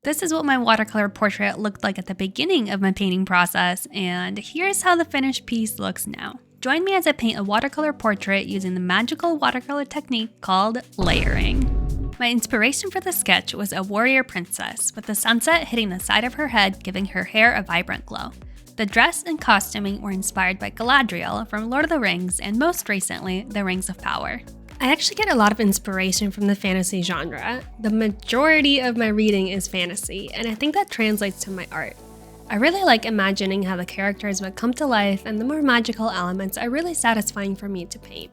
This is what my watercolor portrait looked like at the beginning of my painting process, and here's how the finished piece looks now. Join me as I paint a watercolor portrait using the magical watercolor technique called layering. My inspiration for the sketch was a warrior princess, with the sunset hitting the side of her head, giving her hair a vibrant glow. The dress and costuming were inspired by Galadriel from Lord of the Rings and most recently, The Rings of Power. I actually get a lot of inspiration from the fantasy genre. The majority of my reading is fantasy, and I think that translates to my art. I really like imagining how the characters would come to life, and the more magical elements are really satisfying for me to paint.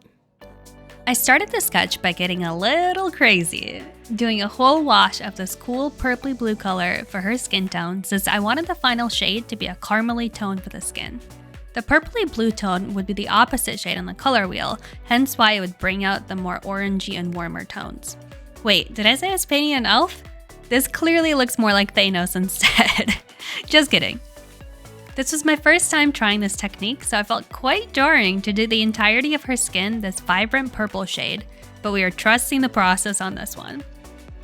I started the sketch by getting a little crazy, doing a whole wash of this cool purpley blue color for her skin tone since I wanted the final shade to be a caramely tone for the skin. The purpley blue tone would be the opposite shade on the color wheel, hence why it would bring out the more orangey and warmer tones. Wait, did I say I was painting an elf? This clearly looks more like Thanos instead. Just kidding. This was my first time trying this technique, so I felt quite jarring to do the entirety of her skin this vibrant purple shade, but we are trusting the process on this one.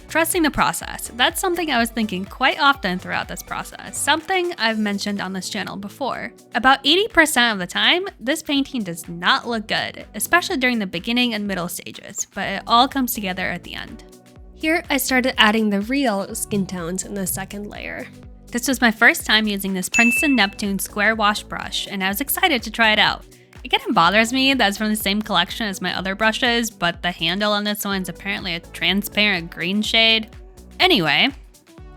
Trusting the process, that's something I was thinking quite often throughout this process, something I've mentioned on this channel before. About 80% of the time, this painting does not look good, especially during the beginning and middle stages, but it all comes together at the end. Here, I started adding the real skin tones in the second layer. This was my first time using this Princeton Neptune square wash brush, and I was excited to try it out. It kind of bothers me that it's from the same collection as my other brushes, but the handle on this one is apparently a transparent green shade. Anyway,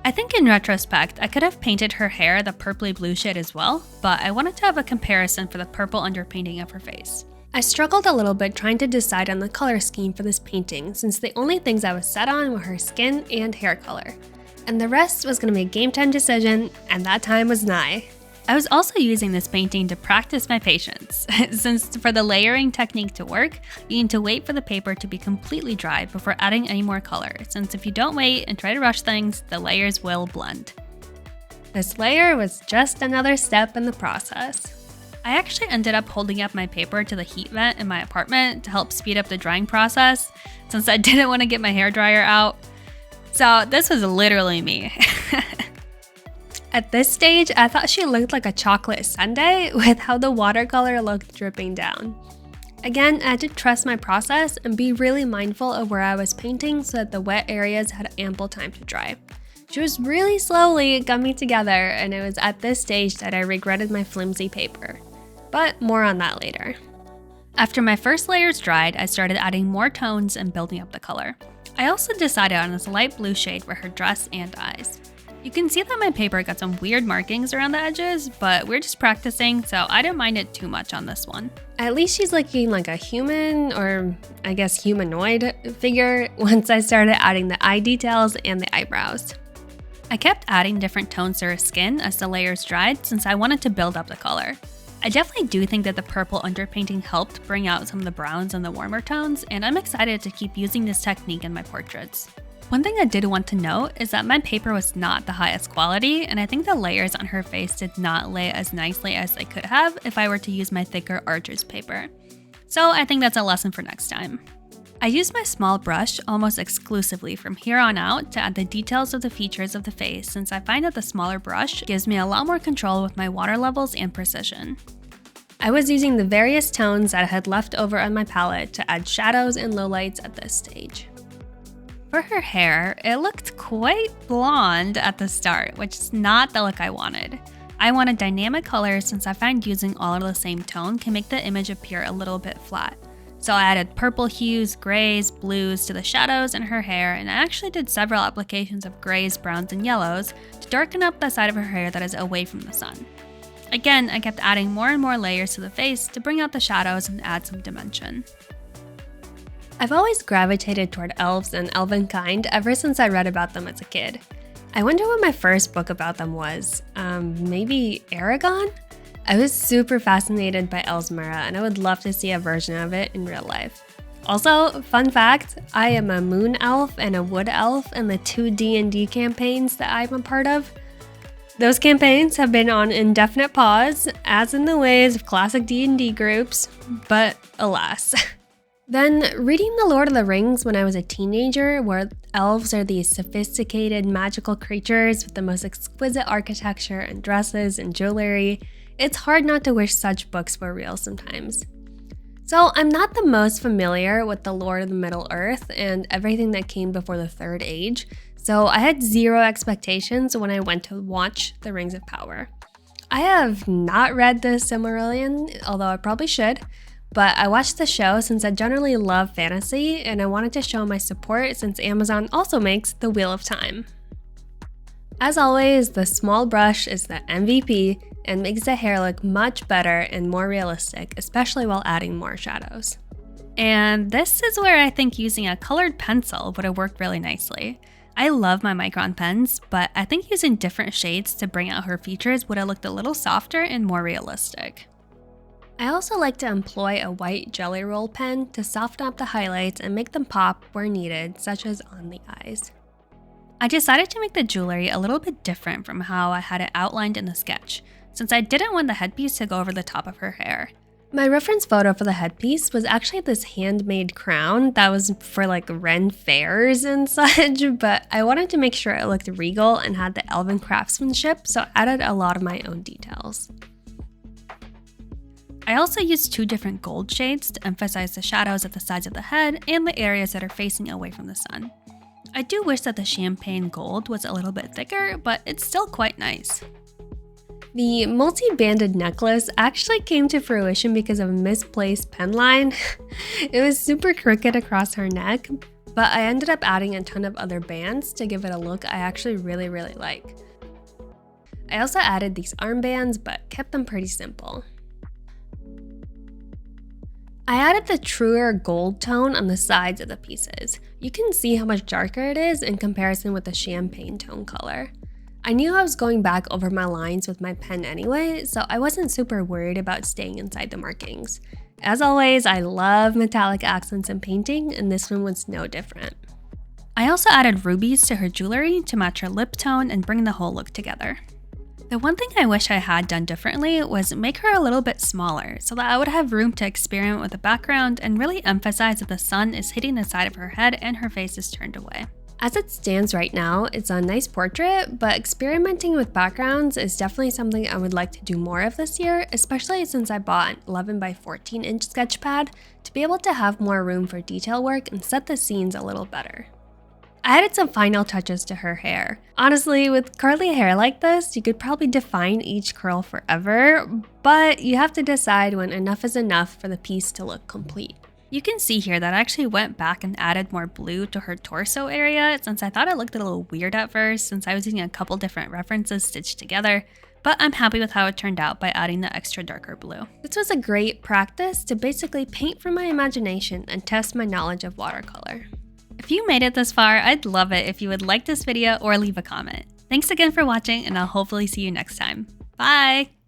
I think in retrospect, I could have painted her hair the purpley blue shade as well, but I wanted to have a comparison for the purple underpainting of her face. I struggled a little bit trying to decide on the color scheme for this painting since the only things I was set on were her skin and hair color. And the rest was going to be a game time decision, and that time was nigh. I was also using this painting to practice my patience, since for the layering technique to work, you need to wait for the paper to be completely dry before adding any more color, since if you don't wait and try to rush things, the layers will blend. This layer was just another step in the process. I actually ended up holding up my paper to the heat vent in my apartment to help speed up the drying process, since I didn't want to get my hairdryer out. So this was literally me. At this stage, I thought she looked like a chocolate sundae with how the watercolor looked dripping down. Again, I had to trust my process and be really mindful of where I was painting so that the wet areas had ample time to dry. She was really slowly coming together, and it was at this stage that I regretted my flimsy paper. But more on that later. After my first layers dried, I started adding more tones and building up the color. I also decided on this light blue shade for her dress and eyes. You can see that my paper got some weird markings around the edges, but we're just practicing, so I didn't mind it too much on this one. At least she's looking like a human, or I guess humanoid figure, once I started adding the eye details and the eyebrows. I kept adding different tones to her skin as the layers dried since I wanted to build up the color. I definitely do think that the purple underpainting helped bring out some of the browns and the warmer tones, and I'm excited to keep using this technique in my portraits. One thing I did want to note is that my paper was not the highest quality, and I think the layers on her face did not lay as nicely as they could have if I were to use my thicker Arches paper. So I think that's a lesson for next time. I use my small brush almost exclusively from here on out to add the details of the features of the face, since I find that the smaller brush gives me a lot more control with my water levels and precision. I was using the various tones that I had left over on my palette to add shadows and lowlights at this stage. For her hair, it looked quite blonde at the start, which is not the look I wanted. I wanted dynamic colors since I find using all of the same tone can make the image appear a little bit flat. So I added purple hues, grays, blues to the shadows in her hair, and I actually did several applications of grays, browns, and yellows to darken up the side of her hair that is away from the sun. Again, I kept adding more and more layers to the face to bring out the shadows and add some dimension. I've always gravitated toward elves and elvenkind ever since I read about them as a kid. I wonder what my first book about them was. Maybe Aragon? I was super fascinated by Elsmera, and I would love to see a version of it in real life. Also, fun fact, I am a moon elf and a wood elf in the 2 D&D campaigns that I'm a part of. Those campaigns have been on indefinite pause, as in the ways of classic D&D groups, but alas. Then, reading The Lord of the Rings when I was a teenager, where elves are these sophisticated magical creatures with the most exquisite architecture and dresses and jewelry, it's hard not to wish such books were real sometimes. So, I'm not the most familiar with the lore of the Middle Earth and everything that came before the Third Age, so I had zero expectations when I went to watch The Rings of Power. I have not read the Silmarillion, although I probably should, but I watched the show since I generally love fantasy and I wanted to show my support since Amazon also makes The Wheel of Time. As always, the small brush is the MVP and makes the hair look much better and more realistic, especially while adding more shadows. And this is where I think using a colored pencil would have worked really nicely. I love my micron pens, but I think using different shades to bring out her features would have looked a little softer and more realistic. I also like to employ a white jelly roll pen to soften up the highlights and make them pop where needed, such as on the eyes. I decided to make the jewelry a little bit different from how I had it outlined in the sketch, since I didn't want the headpiece to go over the top of her hair. My reference photo for the headpiece was actually this handmade crown that was for like Ren fairs and such, but I wanted to make sure it looked regal and had the elven craftsmanship, so I added a lot of my own details. I also used 2 different gold shades to emphasize the shadows at the sides of the head and the areas that are facing away from the sun. I do wish that the champagne gold was a little bit thicker, but it's still quite nice. The multi-banded necklace actually came to fruition because of a misplaced pen line. It was super crooked across her neck, but I ended up adding a ton of other bands to give it a look I actually really like. I also added these armbands, but kept them pretty simple. I added the truer gold tone on the sides of the pieces. You can see how much darker it is in comparison with the champagne tone color. I knew I was going back over my lines with my pen anyway, so I wasn't super worried about staying inside the markings. As always, I love metallic accents in painting, and this one was no different. I also added rubies to her jewelry to match her lip tone and bring the whole look together. The one thing I wish I had done differently was make her a little bit smaller so that I would have room to experiment with the background and really emphasize that the sun is hitting the side of her head and her face is turned away. As it stands right now, it's a nice portrait, but experimenting with backgrounds is definitely something I would like to do more of this year, especially since I bought an 11 by 14 inch sketch pad to be able to have more room for detail work and set the scenes a little better. I added some final touches to her hair. Honestly, with curly hair like this, you could probably define each curl forever, but you have to decide when enough is enough for the piece to look complete. You can see here that I actually went back and added more blue to her torso area since I thought it looked a little weird at first since I was using a couple different references stitched together, but I'm happy with how it turned out by adding the extra darker blue. This was a great practice to basically paint from my imagination and test my knowledge of watercolor. If you made it this far, I'd love it if you would like this video or leave a comment. Thanks again for watching, and I'll hopefully see you next time. Bye!